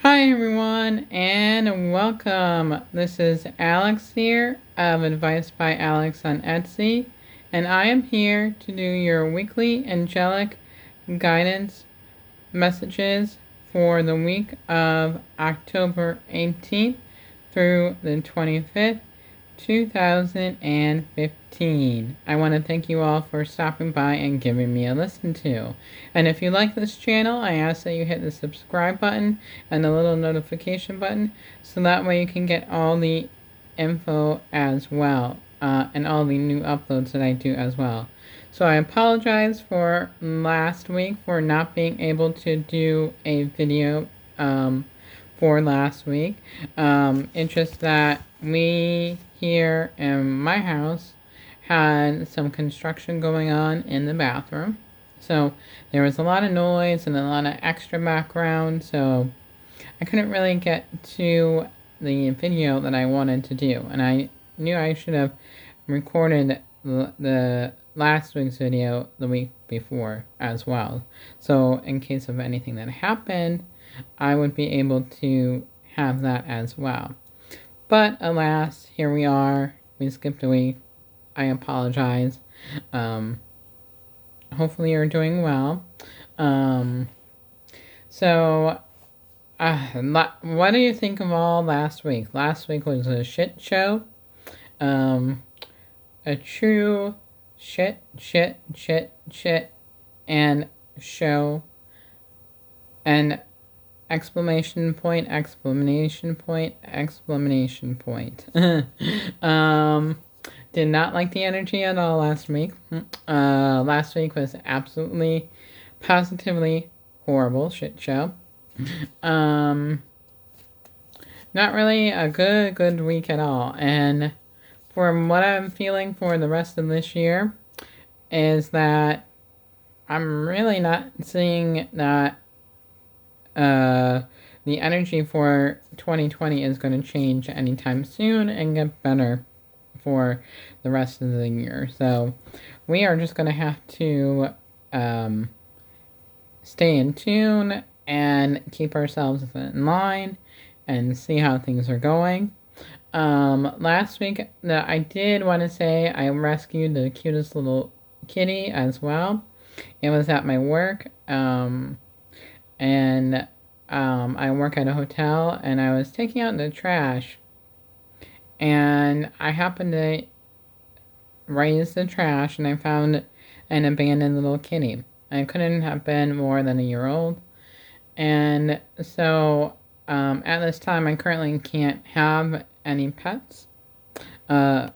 Hi everyone and welcome. This is Alex here of Advice by Alex on Etsy, and I am here to do your weekly angelic guidance messages for the week of October 18th through the 25th, 2015. I want to thank you all for stopping by and giving me a listen to. And if you like this channel, I ask that you hit the subscribe button and the little notification button so that way you can get all the info as well, and all the new uploads that I do as well. So I apologize for last week for not being able to do a video for last week. It's just that we here in my house had some construction going on in the bathroom. So there was a lot of noise and a lot of extra background, so I couldn't really get to the video that I wanted to do. And I knew I should have recorded the last week's video the week before as well. So in case of anything that happened, I would be able to have that as well. But alas, here we are. We skipped a week. I apologize. Hopefully you're doing well. What do you think of all last week? Last week was a shit show. A true shit, and show. And exclamation point. Did not like the energy at all last week. Last week was absolutely, positively horrible shit show. Not really a good week at all. And from what I'm feeling for the rest of this year is that I'm really not seeing that the energy for 2020 is going to change anytime soon and get better for the rest of the year. So we are just going to have to stay in tune and keep ourselves in line and see how things are going. Last week, I did want to say I rescued the cutest little kitty as well. It was at my work, and I work at a hotel, and I was taking out the trash, and I happened to raise the trash, and I found an abandoned little kitty. It couldn't have been more than a year old, and so at this time, I currently can't have any pets. So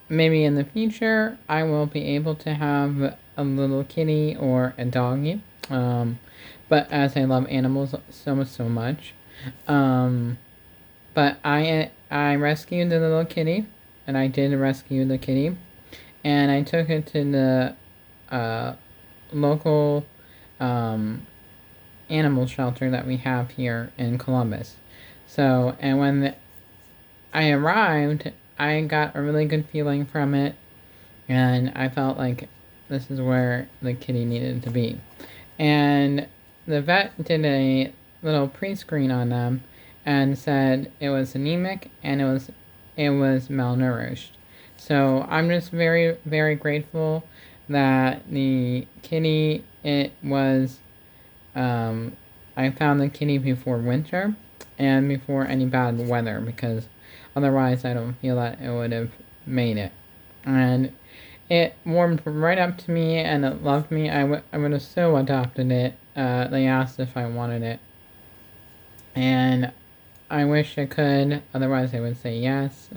maybe in the future, I will be able to have a little kitty or a doggy. But as I love animals so much, but I rescued the little kitty, and I did rescue the kitty, and I took it to the local animal shelter that we have here in Columbus. So, and when I arrived, I got a really good feeling from it, and I felt like this is where the kitty needed to be. And the vet did a little pre-screen on them and said it was anemic and it was malnourished. So I'm just very grateful that the kitty, I found the kitty before winter and before any bad weather, because otherwise I don't feel that it would have made it. And it warmed right up to me and it loved me. I would have so adopted it. They asked if I wanted it, and I wish I could, otherwise I would say yes.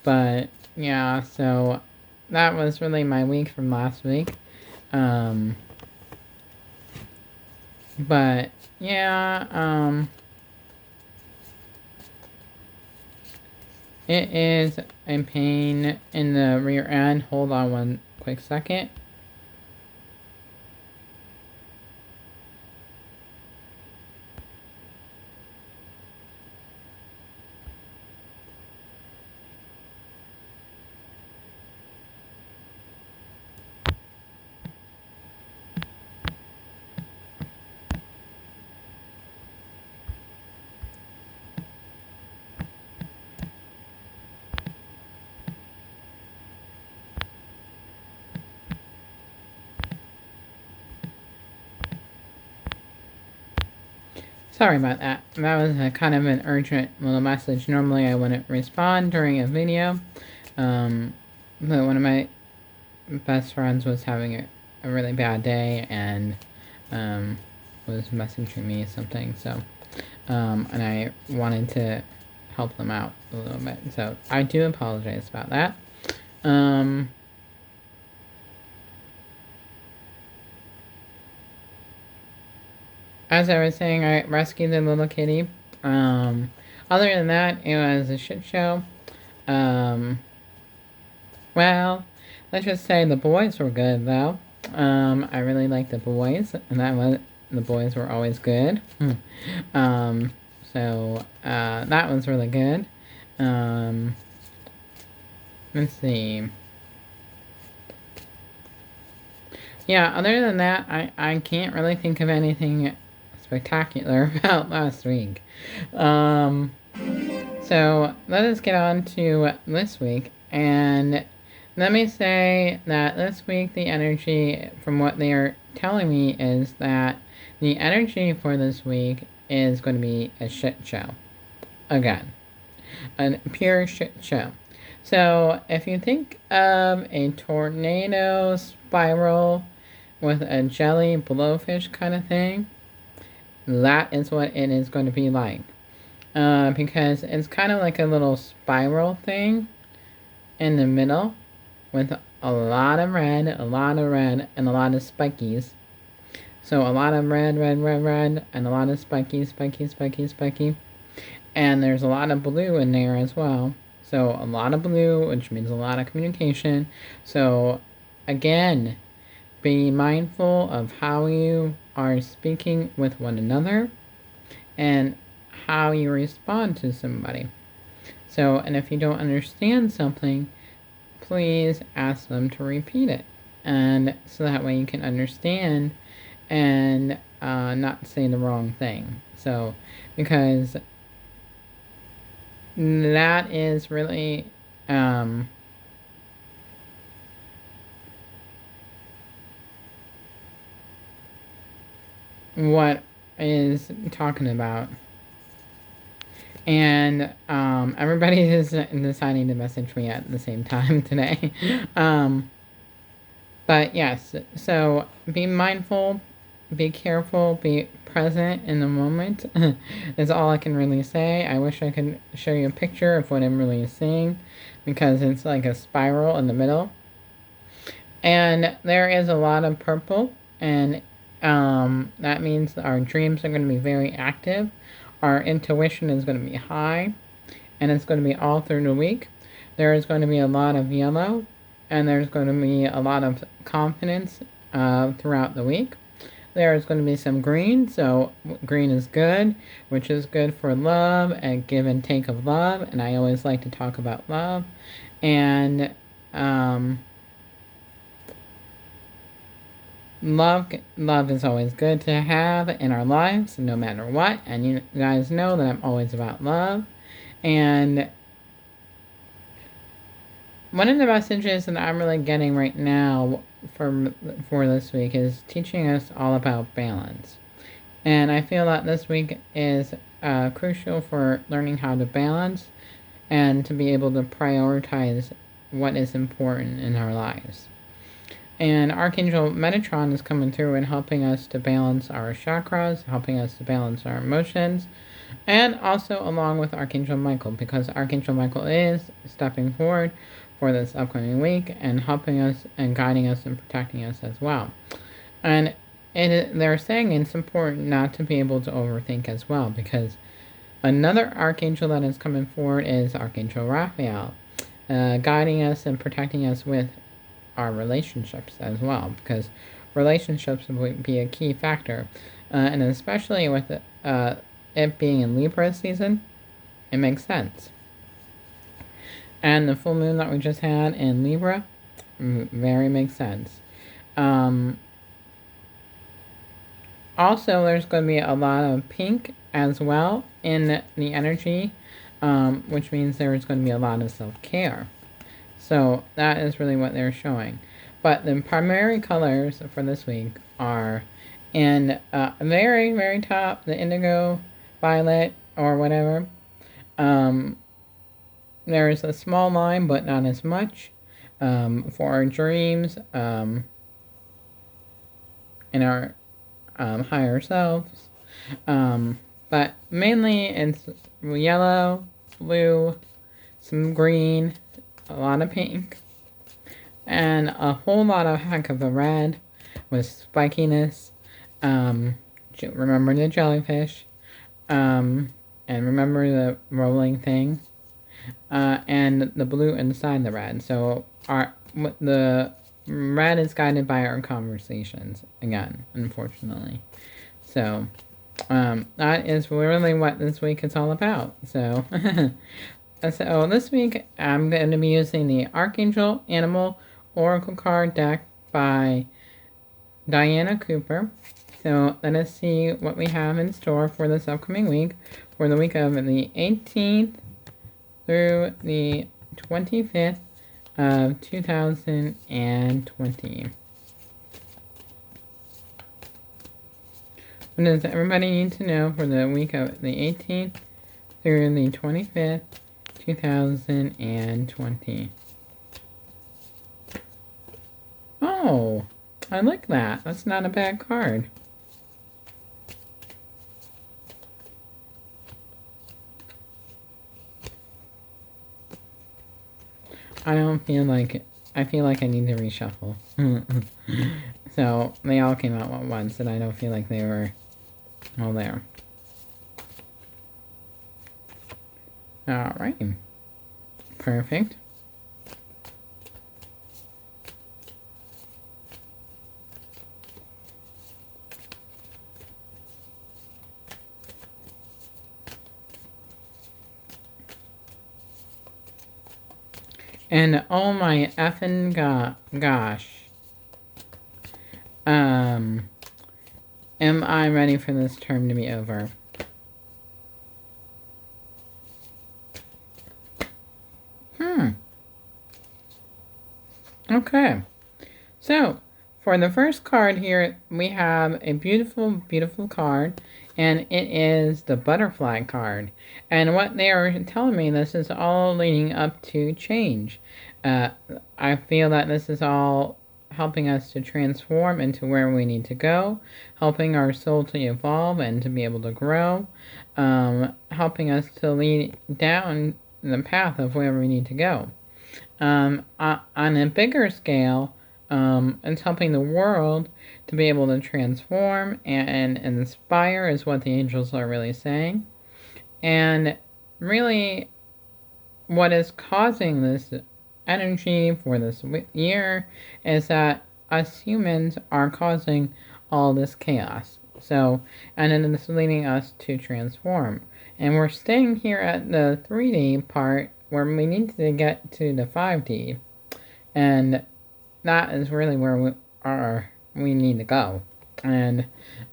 But yeah, so that was really my week from last week. But yeah, it is a pain in the rear end. Hold on one quick second. Sorry about that. That was a kind of an urgent little message. Normally I wouldn't respond during a video. But one of my best friends was having a really bad day and was messaging me something. So, and I wanted to help them out a little bit. So I do apologize about that. As I was saying, I rescued the little kitty. Other than that, it was a shit show. Well, let's just say the boys were good, though. I really liked the boys, and the boys were always good. So that was really good. Let's see. Yeah, other than that, I can't really think of anything spectacular about last week. So let us get on to this week. And let me say that this week the energy, from what they are telling me, is that the energy for this week is going to be a shit show. Again. A pure shit show. So if you think of a tornado spiral with a jelly blowfish kind of thing, that is what it is going to be like. Because it's kind of like a little spiral thing in the middle with a lot of red, and a lot of spikies. So a lot of red, and a lot of spiky. And there's a lot of blue in there as well. So a lot of blue, which means a lot of communication. So again, be mindful of how you are speaking with one another and how you respond to somebody. So, and if you don't understand something, please ask them to repeat it. And so that way you can understand and not say the wrong thing. So, because that is really what is talking about. And everybody is deciding to message me at the same time today. But yes, so be mindful, be careful, be present in the moment is all I can really say. I wish I could show you a picture of what I'm really seeing, because it's like a spiral in the middle. And there is a lot of purple, and that means that our dreams are going to be very active. Our intuition is going to be high, and it's going to be all through the week. There is going to be a lot of yellow, and there's going to be a lot of confidence throughout the week. There is going to be some green, so green is good, which is good for love and give and take of love, and I always like to talk about love. And love is always good to have in our lives, no matter what, and you guys know that I'm always about love. And one of the messages that I'm really getting right now for this week is teaching us all about balance. And I feel that this week is crucial for learning how to balance and to be able to prioritize what is important in our lives. And Archangel Metatron is coming through and helping us to balance our chakras, helping us to balance our emotions, and also along with Archangel Michael, because Archangel Michael is stepping forward for this upcoming week and helping us and guiding us and protecting us as well. And they're saying it's important not to be able to overthink as well, because another Archangel that is coming forward is Archangel Raphael, guiding us and protecting us with our relationships as well, because relationships would be a key factor, and especially with it being in Libra season, it makes sense. And the full moon that we just had in Libra, very makes sense. Also, there's going to be a lot of pink as well in the energy, which means there's going to be a lot of self-care. So that is really what they're showing. But the primary colors for this week are And very, very top, the indigo violet or whatever. Um, there is a small line, but not as much, for our dreams, and our higher selves. But mainly it's yellow, blue, some green, a lot of pink, and a whole lot of heck of a red with spikiness. Um, remember the jellyfish, and remember the rolling thing, and the blue inside the red. So the red is guided by our conversations again, unfortunately. So that is really what this week is all about. So, so this week I'm going to be using the Archangel Animal Oracle card deck by Diana Cooper. So let us see what we have in store for this upcoming week, for the week of the 18th through the 25th of 2020. What does everybody need to know for the week of the 18th through the 25th, 2020? Oh, I like that. That's not a bad card. I don't feel like it. I feel like I need to reshuffle. So they all came out at once, and I don't feel like they were all there. Alright. Perfect. And oh my effing gosh. Am I ready for this term to be over? Okay. So, for the first card here, we have a beautiful, beautiful card, and it is the butterfly card. And what they are telling me, this is all leading up to change. I feel that this is all helping us to transform into where we need to go, helping our soul to evolve and to be able to grow, helping us to lead down the path of where we need to go. On a bigger scale, it's helping the world to be able to transform and inspire, is what the angels are really saying. And really, what is causing this energy for this year is that us humans are causing all this chaos. So, and then it's leading us to transform. And we're staying here at the 3D part where we need to get to the 5D. And that is really where we need to go. And,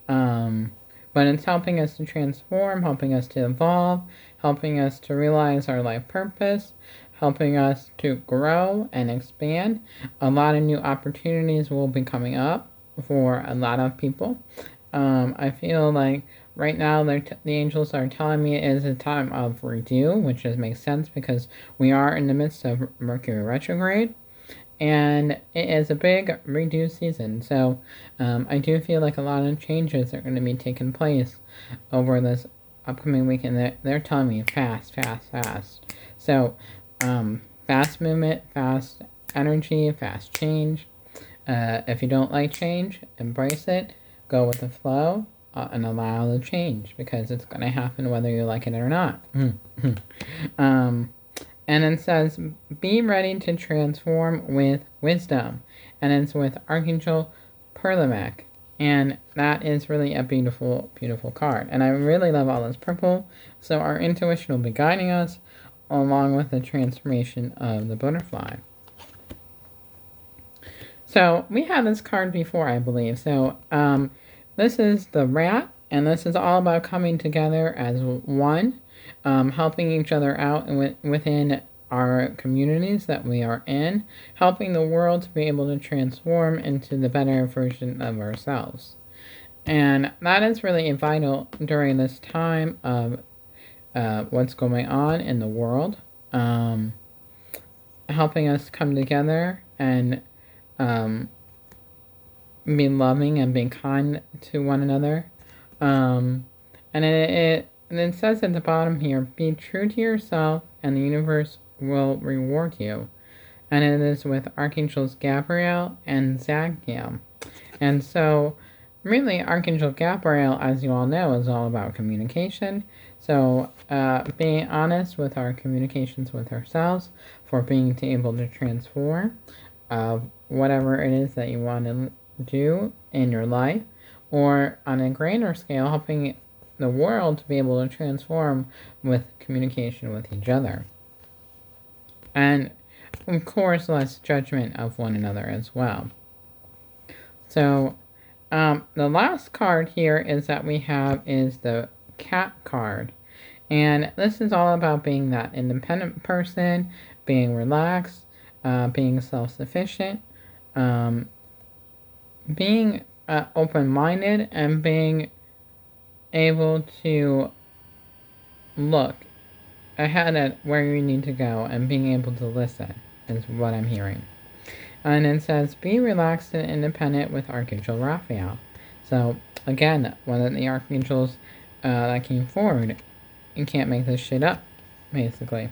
but it's helping us to transform, helping us to evolve, helping us to realize our life purpose, helping us to grow and expand. A lot of new opportunities will be coming up for a lot of people. I feel like right now the angels are telling me it is a time of review, which just makes sense because we are in the midst of Mercury retrograde. And it is a big redo season. So I do feel like a lot of changes are going to be taking place over this upcoming week. And they're telling me fast, fast, fast. So fast movement, fast energy, fast change. If you don't like change, embrace it. Go with the flow and allow the change because it's going to happen whether you like it or not. And it says, be ready to transform with wisdom. And it's with Archangel Perlamec. And that is really a beautiful, beautiful card. And I really love all this purple. So our intuition will be guiding us along with the transformation of the butterfly. So we had this card before, I believe. So this is the rat. And this is all about coming together as one. Helping each other out within our communities that we are in, helping the world to be able to transform into the better version of ourselves. And that is really vital during this time of what's going on in the world, helping us come together and be loving and being kind to one another. And it says at the bottom here, be true to yourself and the universe will reward you. And it is with Archangels Gabriel and Zadkiel. And so, really, Archangel Gabriel, as you all know, is all about communication. So, being honest with our communications with ourselves, for being able to transform whatever it is that you want to do in your life, or on a grander scale, helping the world to be able to transform with communication with each other. And of course, less judgment of one another as well. So, the last card here is that we have is the Cat card. And this is all about being that independent person, being relaxed, being self-sufficient, being open-minded, and being able to look ahead at where you need to go and being able to listen is what I'm hearing. And it says, be relaxed and independent with Archangel Raphael. So, again, one of the archangels that came forward, you can't make this shit up, basically.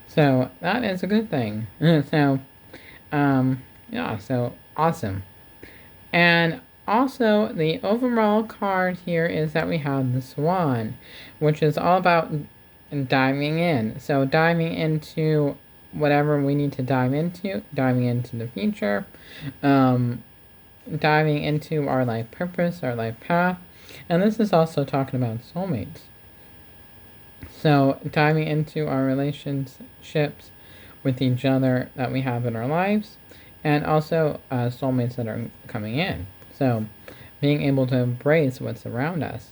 So, that is a good thing. So, yeah, so awesome. And also, the overall card here is that we have the Swan, which is all about diving in. So, diving into whatever we need to dive into, diving into the future, diving into our life purpose, our life path. And this is also talking about soulmates. So, diving into our relationships with each other that we have in our lives, and also soulmates that are coming in. So, being able to embrace what's around us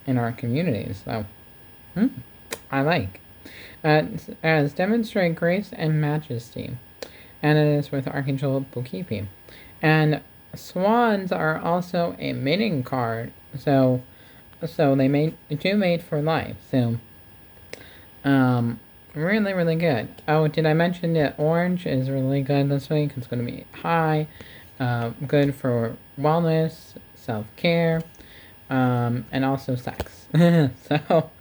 in our communities. So, I like. As demonstrate grace and majesty. And it is with Archangel Bukipi. And swans are also a mating card. So they do mate for life. So, really, really good. Oh, did I mention that orange is really good this week? It's going to be high. Good for wellness, self-care, and also sex. So,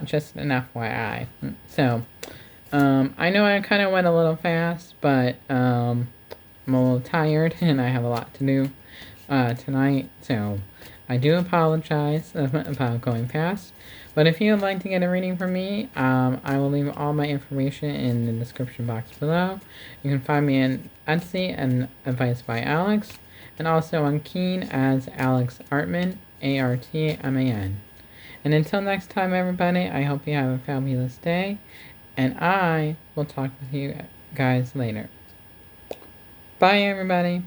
just an FYI. So, I know I kind of went a little fast, but I'm a little tired and I have a lot to do tonight. So, I do apologize about going fast. But if you would like to get a reading from me, I will leave all my information in the description box below. You can find me on Etsy and Advice by Alex, and also on Keen as Alex Artman, Artman. And until next time, everybody, I hope you have a fabulous day, and I will talk with you guys later. Bye, everybody.